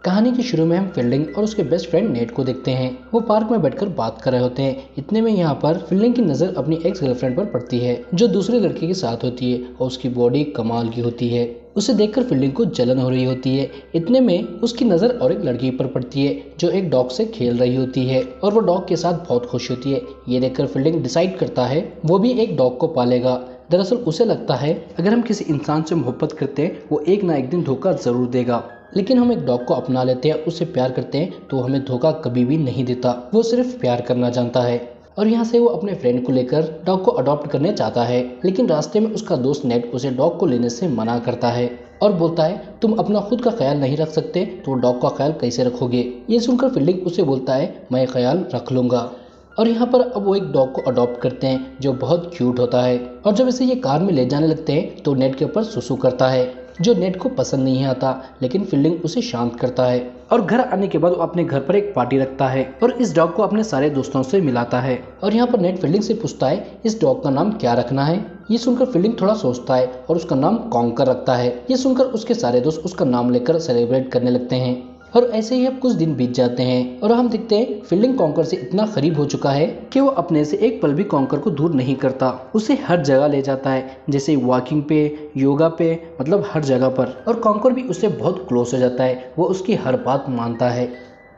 कहानी के शुरू में हम फील्डिंग और उसके बेस्ट फ्रेंड नेट को देखते हैं। वो पार्क में बैठकर बात कर रहे होते हैं। इतने में यहाँ पर फील्डिंग की नजर अपनी एक्स गर्लफ्रेंड पर पड़ती है जो दूसरे लड़के के साथ होती है और उसकी बॉडी कमाल की होती है। उसे देखकर फील्डिंग को जलन हो रही होती है। इतने में उसकी नज़र और एक लड़की पर पड़ती है जो एक डॉग से खेल रही होती है और वो डॉग के साथ बहुत खुश होती है। ये देखकर फील्डिंग डिसाइड करता है वो भी एक डॉग को पालेगा। दरअसल उसे लगता है अगर हम किसी इंसान से मोहब्बत करते हैं वो एक ना एक दिन धोखा जरूर देगा, लेकिन हम एक डॉग को अपना लेते हैं, उससे प्यार करते हैं तो हमें धोखा कभी भी नहीं देता। वो सिर्फ प्यार करना जानता है। और यहाँ से वो अपने फ्रेंड को लेकर डॉग को अडॉप्ट करने चाहता है, लेकिन रास्ते में उसका दोस्त नेट उसे डॉग को लेने से मना करता है और बोलता है तुम अपना खुद का ख्याल नहीं रख सकते तो डॉग का ख्याल कैसे रखोगे। ये सुनकर फील्डिंग उसे बोलता है मैं ख्याल रख लूंगा। और यहाँ पर अब वो एक डॉग को अडॉप्ट करते हैं जो बहुत क्यूट होता है। और जब इसे ये कार में ले जाने लगते हैं तो नेट के ऊपर सुसु करता है जो नेट को पसंद नहीं आता, लेकिन फील्डिंग उसे शांत करता है। और घर आने के बाद वो अपने घर पर एक पार्टी रखता है और इस डॉग को अपने सारे दोस्तों से मिलाता है। और यहाँ पर नेट फील्डिंग से पूछता है इस डॉग का नाम क्या रखना है। ये सुनकर फील्डिंग थोड़ा सोचता है और उसका नाम कॉन्कर रखता है। ये सुनकर उसके सारे दोस्त उसका नाम लेकर सेलिब्रेट करने लगते हैं। और ऐसे ही अब कुछ दिन बीत जाते हैं और हम देखते हैं फील्डिंग कॉन्कर से इतना करीब हो चुका है कि वो अपने से एक पल भी कॉन्कर को दूर नहीं करता। उसे हर जगह ले जाता है, जैसे वॉकिंग पे, योगा पे, मतलब हर जगह पर। और कॉन्कर भी उससे बहुत क्लोज हो जाता है, वो उसकी हर बात मानता है।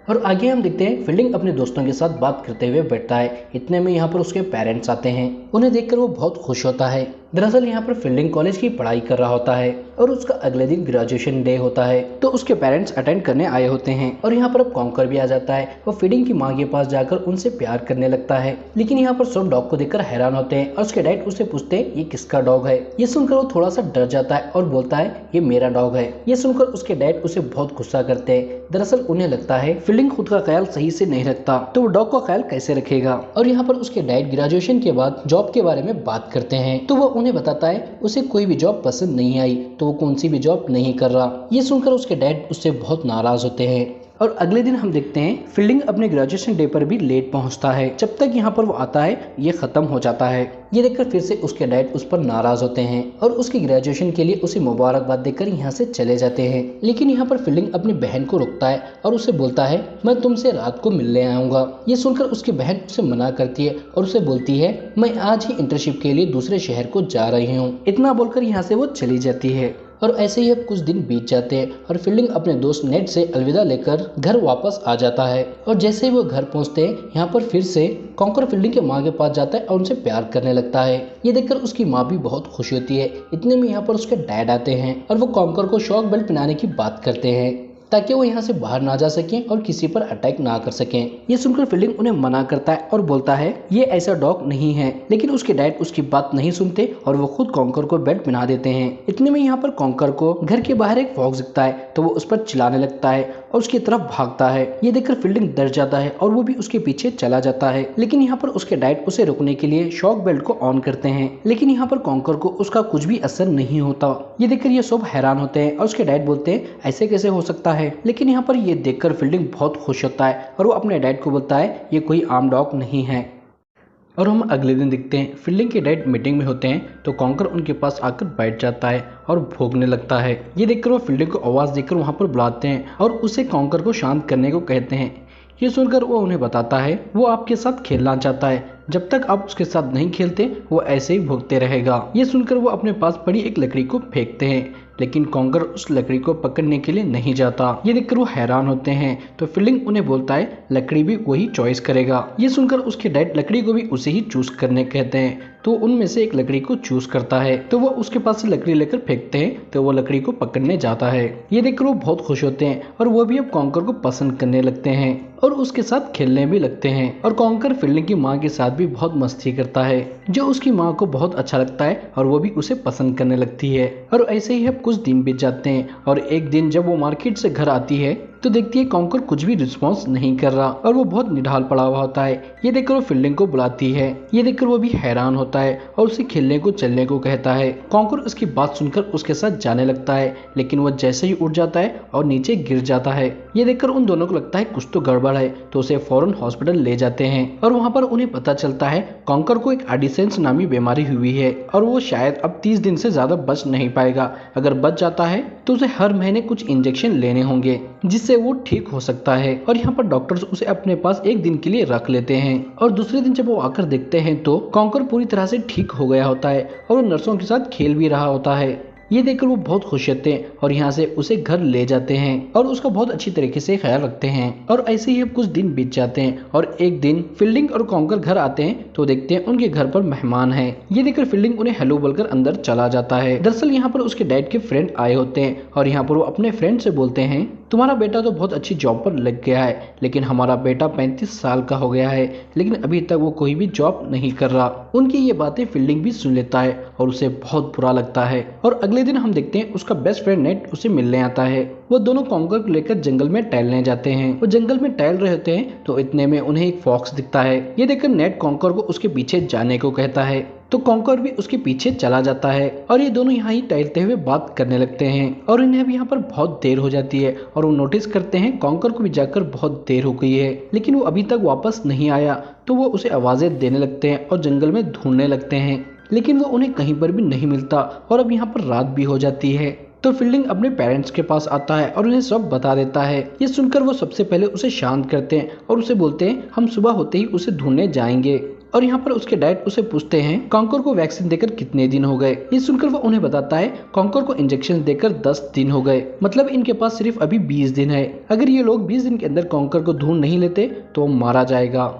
और आगे हम देखते हैं फील्डिंग अपने दोस्तों के साथ बात करते हुए बैठता है। इतने में यहाँ पर उसके पेरेंट्स आते हैं। उन्हें देखकर वो बहुत खुश होता है। दरअसल यहाँ पर फील्डिंग कॉलेज की पढ़ाई कर रहा होता है और उसका अगले दिन ग्रेजुएशन डे होता है, तो उसके पेरेंट्स अटेंड करने आए होते हैं। और यहाँ पर अब कॉन्कर भी आ जाता है। वो फील्डिंग की माँ के पास जाकर उनसे प्यार करने लगता है, लेकिन यहाँ पर सब डॉग को देखकर हैरान होते हैं और उसके डैड उससे पूछते हैं ये किसका डॉग है। ये सुनकर वो थोड़ा सा डर जाता है और बोलता है ये मेरा डॉग है। ये सुनकर उसके डैड उसे बहुत गुस्सा करते हैं। दरअसल उन्हें लगता है फील्डिंग खुद का ख्याल सही से नहीं रखता तो वो डॉग का ख्याल कैसे रखेगा। और यहाँ पर उसके डैड ग्रेजुएशन के बाद जॉब के बारे में बात करते हैं, तो वो उन्हें बताता है उसे कोई भी जॉब पसंद नहीं आई तो वो कौन सी भी जॉब नहीं कर रहा। ये सुनकर उसके डैड उससे बहुत नाराज होते हैं। और अगले दिन हम देखते हैं फील्डिंग अपने ग्रेजुएशन डे पर भी लेट पहुंचता है। जब तक यहाँ पर वो आता है ये खत्म हो जाता है। ये देखकर फिर से उसके डैड उस पर नाराज होते हैं और उसकी ग्रेजुएशन के लिए उसे मुबारकबाद देकर यहाँ से चले जाते हैं। लेकिन यहाँ पर फील्डिंग अपनी बहन को रोकता है और उसे बोलता है मैं तुमसे रात को मिलने आऊंगा। ये सुनकर उसकी बहन उसे मना करती है और उसे बोलती है मैं आज ही इंटर्नशिप के लिए दूसरे शहर को जा रही हूँ। इतना बोलकर यहाँ से वो चली जाती है। और ऐसे ही अब कुछ दिन बीत जाते हैं और फील्डिंग अपने दोस्त नेट से अलविदा लेकर घर वापस आ जाता है। और जैसे ही वो घर पहुंचते हैं यहाँ पर फिर से कॉन्कर फील्डिंग के माँ के पास जाता है और उनसे प्यार करने लगता है। ये देखकर उसकी माँ भी बहुत खुश होती है। इतने में यहाँ पर उसके डैड आते हैं और वो कॉन्कर को शॉक बेल्ट पहनाने की बात करते हैं ताकि वो यहाँ से बाहर ना जा सकें और किसी पर अटैक ना कर सकें। ये सुनकर फील्डिंग उन्हें मना करता है और बोलता है ये ऐसा डॉग नहीं है, लेकिन उसके डैड उसकी बात नहीं सुनते और वो खुद कॉन्कर को बेल्ट पहना देते हैं। इतने में यहाँ पर कॉन्कर को घर के बाहर एक फॉक्स दिखता है तो वो उस पर चिल्लाने लगता है और उसकी तरफ भागता है। ये देखकर फील्डिंग डर जाता है और वो भी उसके पीछे चला जाता है, लेकिन यहाँ पर उसके डैड उसे रोकने के लिए शॉक बेल्ट को ऑन करते हैं, लेकिन यहाँ पर कॉन्कर को उसका कुछ भी असर नहीं होता। ये देखकर ये सब हैरान होते हैं और उसके डैड बोलते हैं ऐसे कैसे हो सकता है। लेकिन यहाँ पर ये देखकर फील्डिंग बहुत खुश होता है और वो अपने डैड को बोलता है ये कोई आम डॉग नहीं है। और हम अगले दिन देखते हैं फील्डिंग के डैड मीटिंग में होते हैं तो कॉन्कर उनके पास आकर बैठ जाता है और भौंकने लगता है। ये देखकर वो फील्डिंग को आवाज देकर वहां पर बुलाते हैं और उसे कॉन्कर को शांत करने को कहते हैं। ये सुनकर वो उन्हें बताता है वो आपके साथ खेलना चाहता है, जब तक आप उसके साथ नहीं खेलते वो ऐसे ही भौंकते रहेगा। ये सुनकर वो अपने पास पड़ी एक लकड़ी को फेंकते हैं, लेकिन कॉन्कर उस लकड़ी को पकड़ने के लिए नहीं जाता। ये देखकर वो हैरान होते हैं तो फील्डिंग उन्हें बोलता है लकड़ी भी वही चॉइस करेगा। ये सुनकर उसके डैड लकड़ी को भी उसे ही चूज करने कहते हैं, तो उनमें से एक लकड़ी को चूज करता है तो वो उसके पास से लकड़ी लेकर फेंकते हैं तो वो लकड़ी को पकड़ने जाता है। ये देखकर वो बहुत खुश होते हैं और वो भी अब कॉन्कर को पसंद करने लगते हैं और उसके साथ खेलने भी लगते हैं। और कॉन्कर फील्डिंग की माँ के साथ भी बहुत मस्ती करता है जो उसकी माँ को बहुत अच्छा लगता है और वो भी उसे पसंद करने लगती है। और ऐसे ही अब कुछ दिन बीत जाते हैं और एक दिन जब वो मार्केट से घर आती है तो देखती है कॉन्कर कुछ भी रिस्पॉन्स नहीं कर रहा और वो बहुत निढाल पड़ा हुआ होता है। ये देखकर वो फील्डिंग को बुलाती है। ये देखकर वो भी हैरान होता है और उसे खेलने को चलने को कहता है। कॉन्कर उसकी बात सुनकर उसके साथ जाने लगता है, लेकिन वो जैसे ही उठ जाता है और नीचे गिर जाता है। ये देखकर उन दोनों को लगता है कुछ तो गड़बड़ है, तो उसे फौरन हॉस्पिटल ले जाते हैं और वहाँ पर उन्हें पता चलता है कॉन्कर को एक एडिसेंस नामी बीमारी हुई है और वो शायद अब 30 दिन से ज्यादा बच नहीं पाएगा। अगर बच जाता है तो उसे हर महीने कुछ इंजेक्शन लेने होंगे जिससे जिससे वो ठीक हो सकता है। और यहाँ पर डॉक्टर्स उसे अपने पास एक दिन के लिए रख लेते हैं और दूसरे दिन जब वो आकर देखते हैं तो कॉन्कर पूरी तरह से ठीक हो गया होता है और वो नर्सों के साथ खेल भी रहा होता है। ये देखकर वो बहुत खुश होते हैं और यहाँ से उसे घर ले जाते हैं और उसका बहुत अच्छी तरीके से ख्याल रखते हैं। और ऐसे ही अब कुछ दिन बीत जाते हैं और एक दिन फील्डिंग और कॉन्कर घर आते हैं तो देखते हैं उनके घर पर मेहमान हैं। ये देखकर फील्डिंग उन्हें हेलो बोलकर अंदर चला जाता है। दरअसल यहाँ पर उसके डैड के फ्रेंड आए होते हैं और यहाँ पर वो अपने फ्रेंड से बोलते हैं, तुम्हारा बेटा तो बहुत अच्छी जॉब पर लग गया है, लेकिन हमारा बेटा 35 साल का हो गया है लेकिन अभी तक वो कोई भी जॉब नहीं कर रहा। उनकी ये बातें फील्डिंग भी सुन लेता है और उसे बहुत बुरा लगता है। और अगले दिन हम देखते हैं उसका बेस्ट फ्रेंड नेट उसे मिलने आता है। वो दोनों कॉन्कर को लेकर जंगल में टहलने जाते हैं। वो जंगल में टहल रहे होते हैं तो इतने में उन्हें एक फॉक्स दिखता है। ये देखकर नेट कॉन्कर को उसके पीछे जाने को कहता है तो कॉन्कर भी उसके पीछे चला जाता है और ये दोनों यहाँ ही टहलते हुए बात करने लगते हैं और इन्हें भी यहाँ पर बहुत देर हो जाती है और वो नोटिस करते हैं कॉन्कर को भी जाकर बहुत देर हो गई है लेकिन वो अभी तक वापस नहीं आया। तो वो उसे आवाजें देने लगते हैं और जंगल में ढूंढने लगते हैं लेकिन वो उन्हें कहीं पर भी नहीं मिलता और अब यहाँ पर रात भी हो जाती है। तो फील्डिंग अपने पेरेंट्स के पास आता है और उन्हें सब बता देता है। ये सुनकर वो सबसे पहले उसे शांत करते हैं और उसे बोलते हैं हम सुबह होते ही उसे ढूंढने जाएंगे। और यहाँ पर उसके डैड उसे पूछते हैं कॉन्कर को वैक्सीन देकर कितने दिन हो गए। ये सुनकर वो उन्हें बताता है कॉन्कर को इंजेक्शन देकर 10 दिन हो गए, मतलब इनके पास सिर्फ अभी 20 दिन है। अगर ये लोग 20 दिन के अंदर कॉन्कर को ढूंढ नहीं लेते तो वो मारा जाएगा।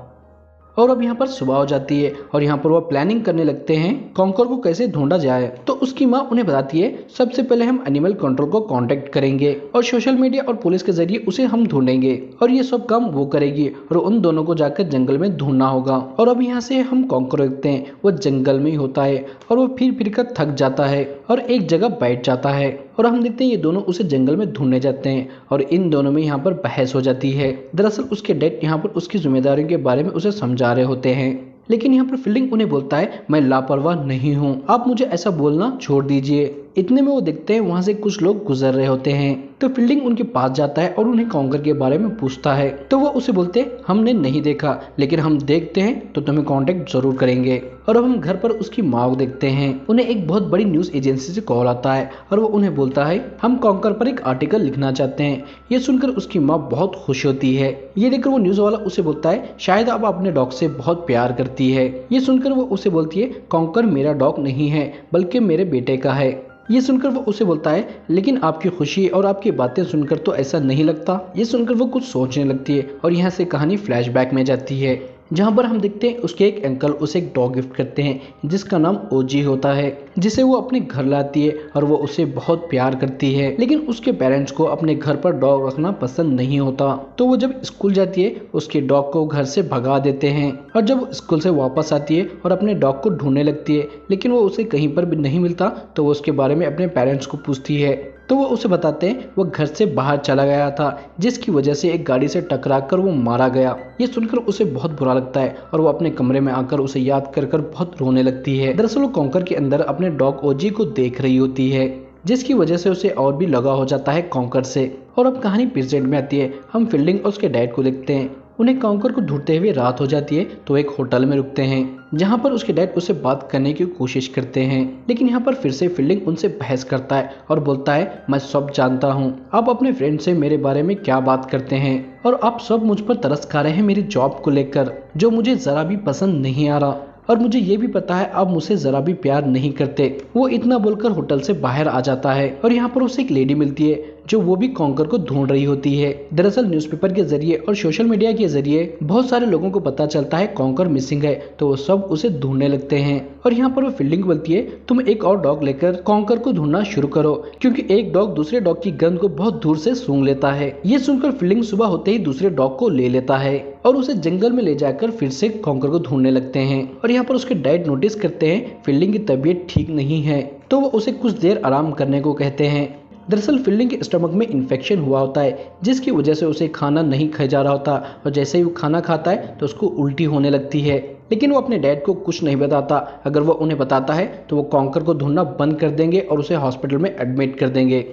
और अब यहाँ पर सुबह हो जाती है और यहाँ पर वो प्लानिंग करने लगते हैं कॉन्कर को कैसे ढूंढा जाए। तो उसकी माँ उन्हें बताती है सबसे पहले हम एनिमल कंट्रोल को कांटेक्ट करेंगे और सोशल मीडिया और पुलिस के जरिए उसे हम ढूंढेंगे और ये सब काम वो करेगी और उन दोनों को जाकर जंगल में ढूंढना होगा। और अब यहाँ से हम कॉन्कर देखते हैं वो जंगल में ही होता है और वो फिर कर थक जाता है और एक जगह बैठ जाता है और हम देखते हैं ये दोनों उसे जंगल में ढूंढने जाते हैं और इन दोनों में यहाँ पर बहस हो जाती है। दरअसल उसके डैड यहाँ पर उसकी जिम्मेदारियों के बारे में उसे समझा रहे होते हैं लेकिन यहाँ पर फील्डिंग उन्हें बोलता है मैं लापरवाह नहीं हूँ, आप मुझे ऐसा बोलना छोड़ दीजिए। इतने में वो देखते हैं वहां से कुछ लोग गुजर रहे होते हैं तो फील्डिंग उनके पास जाता है और उन्हें कॉन्कर के बारे में पूछता है। तो वो उसे बोलते हैं हमने नहीं देखा लेकिन हम देखते हैं तो तुम्हें कांटेक्ट जरूर करेंगे। और अब हम घर पर उसकी माँ को देखते हैं। उन्हें एक बहुत बड़ी न्यूज एजेंसी से कॉल आता है और वो उन्हें बोलता है हम कॉन्कर पर एक आर्टिकल लिखना चाहते हैं। ये सुनकर उसकी माँ बहुत खुश होती है। ये देखकर वो न्यूज वाला उसे बोलता है शायद आप अपने डॉग से बहुत प्यार करती है। ये सुनकर वो उसे बोलती है कॉन्कर मेरा डॉग नहीं है बल्कि मेरे बेटे का है। ये सुनकर वो उसे बोलता है लेकिन आपकी खुशी और आपकी बातें सुनकर तो ऐसा नहीं लगता। ये सुनकर वो कुछ सोचने लगती है और यहाँ से कहानी फ्लैशबैक में जाती है जहाँ पर हम देखते हैं उसके एक अंकल उसे एक डॉग गिफ्ट करते हैं जिसका नाम ओजी होता है, जिसे वो अपने घर लाती है और वो उसे बहुत प्यार करती है। लेकिन उसके पेरेंट्स को अपने घर पर डॉग रखना पसंद नहीं होता तो वो जब स्कूल जाती है उसके डॉग को घर से भगा देते हैं और जब वो स्कूल से वापस आती है और अपने डॉग को ढूंढने लगती है लेकिन वो उसे कहीं पर भी नहीं मिलता तो वो उसके बारे में अपने पेरेंट्स को पूछती है तो वो उसे बताते हैं वो घर से बाहर चला गया था जिसकी वजह से एक गाड़ी से टकराकर वो मारा गया। ये सुनकर उसे बहुत बुरा लगता है और वो अपने कमरे में आकर उसे याद कर बहुत रोने लगती है। दरअसल वो कॉन्कर के अंदर अपने डॉग ओजी को देख रही होती है जिसकी वजह से उसे और भी लगा हो जाता है कॉन्कर से। और अब कहानी प्रेजेंट में आती है। हम फील्डिंग और उसके डैड को देखते हैं। उन्हें कॉन्कर को ढूंढते हुए रात हो जाती है तो एक होटल में रुकते हैं जहां पर उसके डैड उससे बात करने की कोशिश करते हैं लेकिन यहाँ पर फिर से फील्डिंग उनसे बहस करता है और बोलता है मैं सब जानता हूँ, आप अपने फ्रेंड से मेरे बारे में क्या बात करते हैं और आप सब मुझ पर तरस खा रहे हैं मेरी जॉब को लेकर जो मुझे जरा भी पसंद नहीं आ रहा और मुझे ये भी पता है आप मुझसे जरा भी प्यार नहीं करते। वो इतना बोलकर होटल से बाहर आ जाता है और यहाँ पर उसे एक लेडी मिलती है जो वो भी कॉन्कर को ढूंढ रही होती है। दरअसल न्यूज़पेपर के जरिए और सोशल मीडिया के जरिए बहुत सारे लोगों को पता चलता है कॉन्कर मिसिंग है तो वो सब उसे ढूंढने लगते हैं और यहाँ पर वो फील्डिंग बोलती है तुम एक और डॉग लेकर कॉन्कर को ढूंढना शुरू करो क्योंकि एक डॉग दूसरे डॉग की गंध को बहुत दूर से सूंघ लेता है। ये सुनकर फील्डिंग सुबह होते ही दूसरे डॉग को ले लेता है और उसे जंगल में ले जाकर फिर से कॉन्कर को ढूंढने लगते हैं। और यहाँ पर उसके डैड नोटिस करते हैं फील्डिंग की तबीयत ठीक नहीं है तो वो उसे कुछ देर आराम करने को कहते हैं। दरअसल फील्डिंग के स्टमक में इन्फेक्शन हुआ होता है जिसकी वजह से उसे खाना नहीं खाया जा रहा होता और जैसे ही वो खाना खाता है तो उसको उल्टी होने लगती है लेकिन वो अपने डैड को कुछ नहीं बताता। अगर वो उन्हें बताता है तो वो कॉन्कर को ढूंढना बंद कर देंगे और उसे हॉस्पिटल में एडमिट कर देंगे,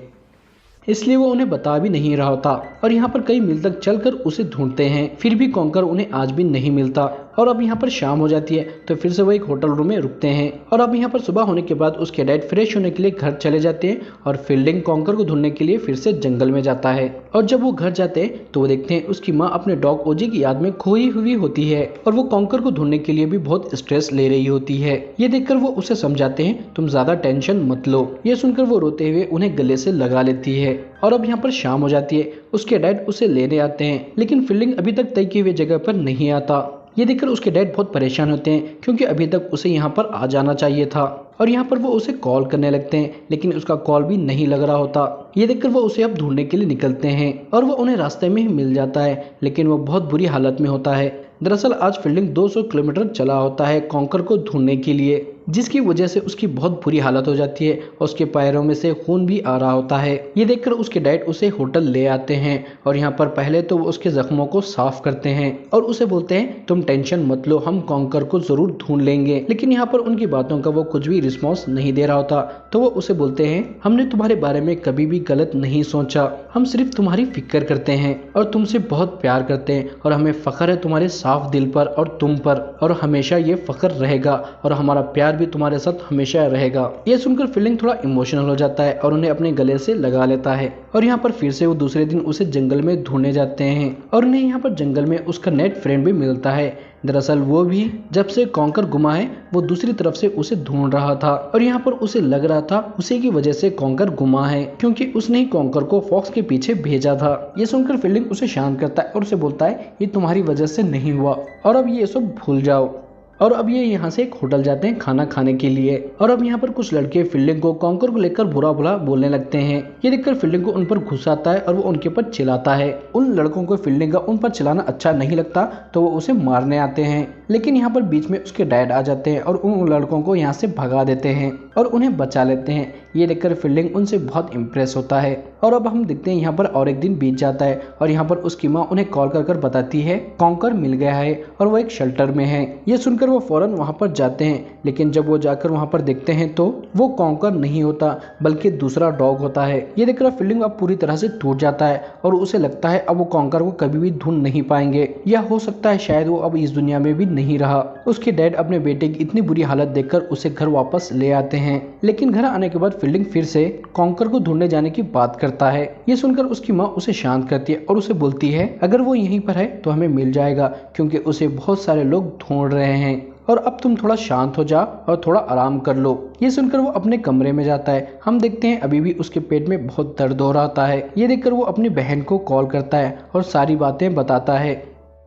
इसलिए वो उन्हें बता भी नहीं रहा होता। और यहाँ पर कई मील तक चलकर उसे ढूंढते हैं फिर भी कॉन्कर उन्हें आज भी नहीं मिलता और अब यहाँ पर शाम हो जाती है तो फिर से वो एक होटल रूम में रुकते हैं। और अब यहाँ पर सुबह होने के बाद उसके डैड फ्रेश होने के लिए घर चले जाते हैं और फील्डिंग कॉन्कर को ढूंढने के लिए फिर से जंगल में जाता है। और जब वो घर जाते हैं तो वो देखते हैं उसकी माँ अपने डॉग ओजी की याद में खोई हुई होती है और वो कॉन्कर को ढूंढने के लिए भी बहुत स्ट्रेस ले रही होती है। ये देखकर वो उसे समझाते हैं तुम ज्यादा टेंशन मत लो। ये सुनकर वो रोते हुए उन्हें गले से लगा लेती है। और अब यहाँ पर शाम हो जाती है। उसके डैड उसे लेने आते हैं लेकिन फील्डिंग अभी तक तय किए हुए जगह पर नहीं आता। ये देखकर उसके डैड बहुत परेशान होते हैं क्योंकि अभी तक उसे यहाँ पर आ जाना चाहिए था। और यहाँ पर वो उसे कॉल करने लगते हैं लेकिन उसका कॉल भी नहीं लग रहा होता। ये देखकर वो उसे अब ढूंढने के लिए निकलते हैं और वो उन्हें रास्ते में ही मिल जाता है लेकिन वो बहुत बुरी हालत में होता है। दरअसल आज फील्डिंग 200 किलोमीटर चला होता है कॉन्कर को ढूंढने के लिए, जिसकी वजह से उसकी बहुत बुरी हालत हो जाती है और उसके पैरों में से खून भी आ रहा होता है। ये देखकर उसके डैड उसे होटल ले आते हैं और यहाँ पर पहले तो वो उसके जख्मों को साफ करते हैं और उसे बोलते हैं तुम टेंशन मत लो, हम कॉन्कर को जरूर ढूंढ लेंगे। लेकिन यहाँ पर उनकी बातों का वो कुछ भी रिस्पॉन्स नहीं दे रहा होता तो वो उसे बोलते हैं हमने तुम्हारे बारे में कभी भी गलत नहीं सोचा, हम सिर्फ तुम्हारी फिक्र करते हैं और तुमसे बहुत प्यार करते हैं और हमें फख्र है तुम्हारे साफ दिल पर और तुम पर, और हमेशा ये फख्र रहेगा और हमारा प्यार भी तुम्हारे साथ हमेशा रहेगा। ये सुनकर फील्डिंग थोड़ा इमोशनल हो जाता है और उन्हें अपने गले से लगा लेता है। और यहाँ पर फिर से वो दूसरे दिन उसे जंगल में ढूंढने जाते हैं और उन्हें यहाँ पर जंगल में उसका नेट फ्रेंड भी मिलता है। दरअसल वो भी जब से कॉन्कर गुमा है वो दूसरी तरफ से उसे ढूंढ रहा था और यहाँ पर उसे लग रहा था उसी की वजह से कॉन्कर गुमा है क्योंकि उसने ही कॉन्कर को फॉक्स के पीछे भेजा था। ये सुनकर फील्डिंग उसे शांत करता है और उसे बोलता है ये तुम्हारी वजह से नहीं हुआ और अब ये सब भूल जाओ। और अब ये यहाँ से एक होटल जाते हैं खाना खाने के लिए और अब यहाँ पर कुछ लड़के फील्डिंग को कॉन्कर को लेकर बुरा बुरा बोलने लगते हैं। ये देखकर फील्डिंग को उन पर गुस्सा आता है और वो उनके ऊपर चिल्लाता है। उन लड़कों को फील्डिंग का उन पर चिल्लाना अच्छा नहीं लगता तो वो उसे मारने आते हैं लेकिन यहाँ पर बीच में उसके डैड आ जाते हैं और उन लड़कों को यहाँ से भगा देते हैं और उन्हें बचा लेते हैं। ये देखकर फील्डिंग उनसे बहुत इम्प्रेस होता है। और अब हम देखते हैं यहाँ पर और एक दिन बीत जाता है और यहाँ पर उसकी माँ उन्हें कॉल कर बताती है कॉन्कर मिल गया है और वो एक शेल्टर में है। ये सुनकर वो फौरन वहाँ पर जाते हैं लेकिन जब वो जाकर वहाँ पर देखते हैं तो वो कॉन्कर नहीं होता बल्कि दूसरा डॉग होता है। ये देखकर फील्डिंग अब पूरी तरह से टूट जाता है और उसे लगता है अब वो कॉन्कर को कभी भी ढूंढ नहीं पाएंगे या हो सकता है शायद वो अब इस दुनिया में भी नहीं रहा। उसके डैड अपने बेटे की इतनी बुरी हालत देखकर उसे घर वापस ले आते हैं लेकिन घर आने के बाद फील्डिंग फिर से कॉन्कर को ढूंढने जाने की बात करता है। ये सुनकर उसकी माँ उसे शांत करती है और उसे बोलती है अगर वो यहीं पर है तो हमें मिल जाएगा क्योंकि उसे बहुत सारे लोग ढूंढ रहे हैं और अब तुम थोड़ा शांत हो जा और थोड़ा आराम कर लो। ये सुनकर वो अपने कमरे में जाता है। हम देखते हैं अभी भी उसके पेट में बहुत दर्द हो रहा है। ये देखकर वो अपनी बहन को कॉल करता है और सारी बातें बताता है।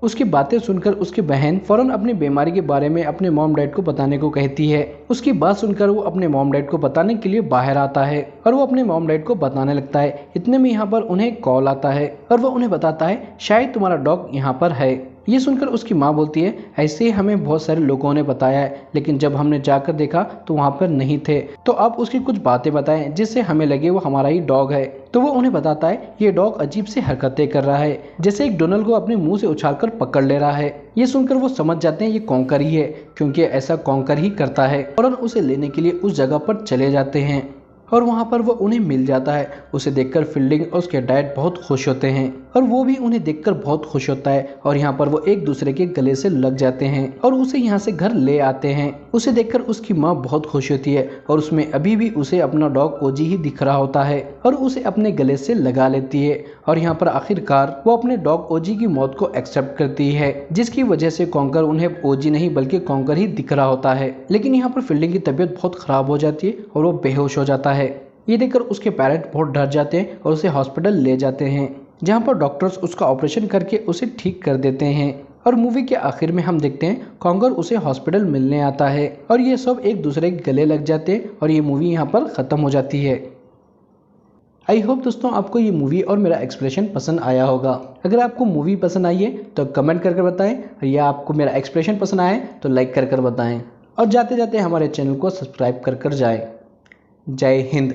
उसकी बातें सुनकर उसकी बहन फौरन अपनी बीमारी के बारे में अपने मॉम डैड को बताने को कहती है। उसकी बात सुनकर वो अपने मॉम डैड को बताने के लिए बाहर आता है और वो अपने मॉम डैड को बताने लगता है। इतने में यहाँ पर उन्हें कॉल आता है और वो उन्हें बताता है शायद तुम्हारा डॉग यहाँ पर है। ये सुनकर उसकी माँ बोलती है ऐसे ही हमें बहुत सारे लोगों ने बताया है लेकिन जब हमने जाकर देखा तो वहाँ पर नहीं थे, तो आप उसकी कुछ बातें बताएं जिससे हमें लगे वो हमारा ही डॉग है। तो वो उन्हें बताता है ये डॉग अजीब सी हरकतें कर रहा है जैसे एक डोनल को अपने मुंह से उछालकर पकड़ ले रहा है। ये सुनकर वो समझ जाते हैं ये कॉन्कर ही है क्योंकि ऐसा कॉन्कर ही करता है और उसे लेने के लिए उस जगह पर चले जाते हैं और वहाँ पर वो उन्हें मिल जाता है। उसे देखकर फील्डिंग और उसके डैड बहुत खुश होते हैं और वो भी उन्हें देखकर बहुत खुश होता है और यहाँ पर वो एक दूसरे के गले से लग जाते हैं और उसे यहाँ से घर ले आते हैं। उसे देखकर उसकी माँ बहुत खुश होती है और उसमें अभी भी उसे अपना डॉग ओजी ही दिख रहा होता है और उसे अपने गले से लगा लेती है और यहाँ पर आखिरकार वो अपने डॉग ओजी की मौत को एक्सेप्ट करती है जिसकी वजह से कॉन्कर उन्हें ओजी नहीं बल्कि कॉन्कर ही दिख रहा होता है। लेकिन यहाँ पर फील्डिंग की तबीयत बहुत खराब हो जाती है और वो बेहोश हो जाता है। ये देखकर उसके पेरेंट बहुत डर जाते हैं और उसे हॉस्पिटल ले जाते हैं जहाँ पर डॉक्टर्स उसका ऑपरेशन करके उसे ठीक कर देते हैं। और मूवी के आखिर में हम देखते हैं कॉन्कर उसे हॉस्पिटल मिलने आता है और ये सब एक दूसरे के गले लग जाते हैं और ये मूवी यहाँ पर ख़त्म हो जाती है। आई होप दोस्तों आपको ये मूवी और मेरा एक्सप्रेशन पसंद आया होगा। अगर आपको मूवी पसंद आई है तो कमेंट कर बताएं और या आपको मेरा एक्सप्रेशन पसंद आए तो लाइक कर बताएं और जाते जाते हमारे चैनल को सब्सक्राइब कर जाएं। जय हिंद।